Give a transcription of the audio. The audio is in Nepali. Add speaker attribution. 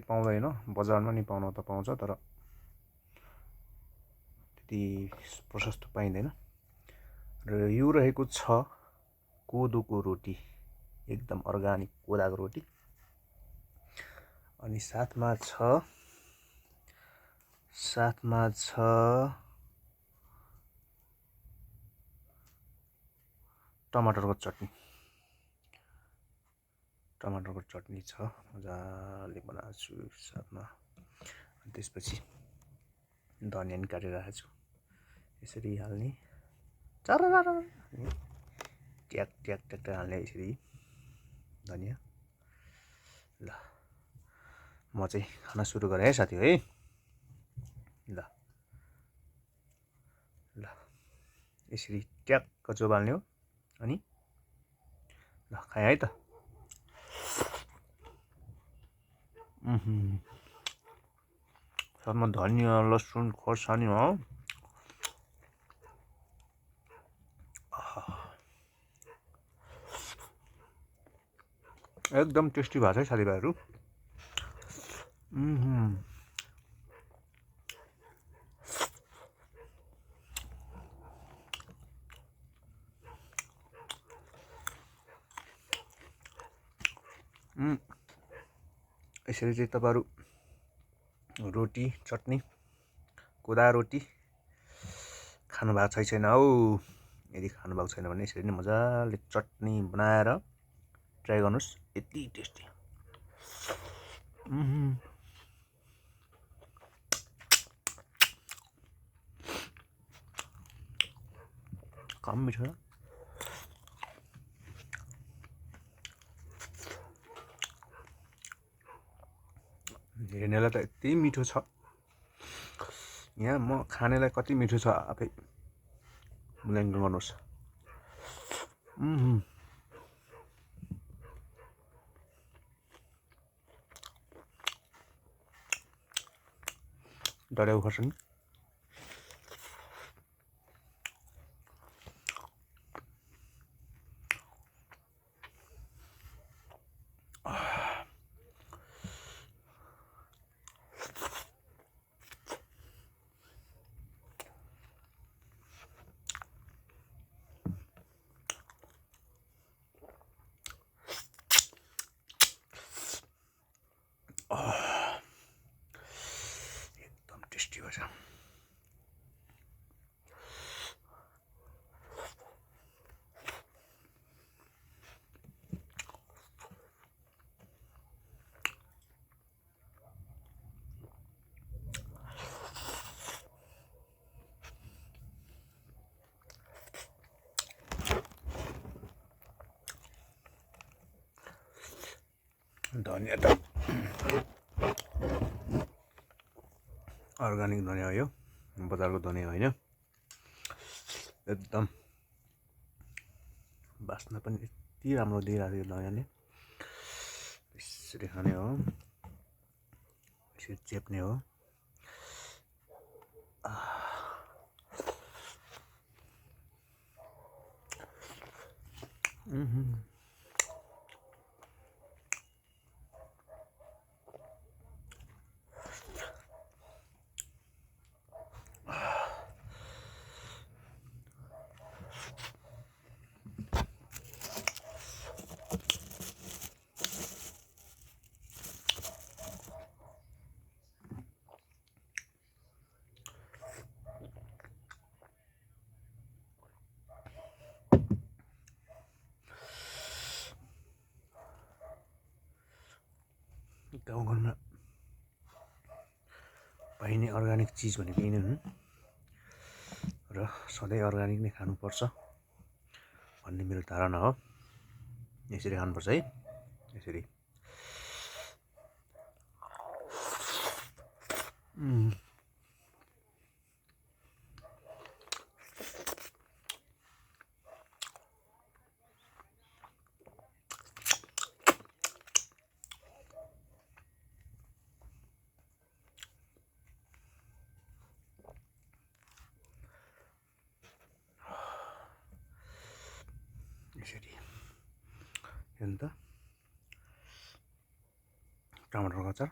Speaker 1: पाउँदैन, बजारमा नि पाउन त पाउँछ तर त्यति प्रशस्त पाइँदैन। र यो रहेको छ कोदोको रोटी, एकदम अर्गानिक कोदाको रोटी। अनि साथमा छ टमाटरको चटनी छ, मजाले बनाएको छु साथमा। त्यसपछि धनिया नि काटेर राखेको छु, यसरी हाल्ने, ट्याक ट्याक ट्याक हाल्ने यसरी धनिया। ल म चाहिँ खाना सुरु गरेँ है साथी है। ल यसरी ट्याक्क चोबाल्ने हो अनि ल खाएँ है त। साथमा धनिया, लसुन, खोर्सानी हो, एकदम टेस्टी भएको छ है साथीभाइहरू। यसरी चाहिँ तपाईँहरू रोटी, चटनी, कोदा रोटी खानुभएको छैन हौ। यदि खानुभएको छैन भने यसरी नै मजाले चटनी बनाएर ट्राई गर्नुहोस्, यति टेस्टी। कम मिठो, हेर्नेलाई त यति मिठो छ, यहाँ म खानेलाई कति मिठो छ आफै मूल्याङ्कन गर्नुहोस्। डढेको खोर्सानी, एकदम टेस्टी भएछ। धनिया त अर्गानिक धनिया हो, यो बजारको धनिया होइन। एकदम बास्ना पनि यति राम्रो दिइरहेको यो धनियाले। यसरी खाने हो, यसरी चेप्ने हो। गाउँघरमा पाइने अर्गानिक चिज भनेको यिनै हुन् र सधैँ अर्गानिक नै खानुपर्छ भन्ने मेरो धारणा हो। यसरी खानुपर्छ है, यसरी। यसरी हेर्नु त टमाटरको अचार।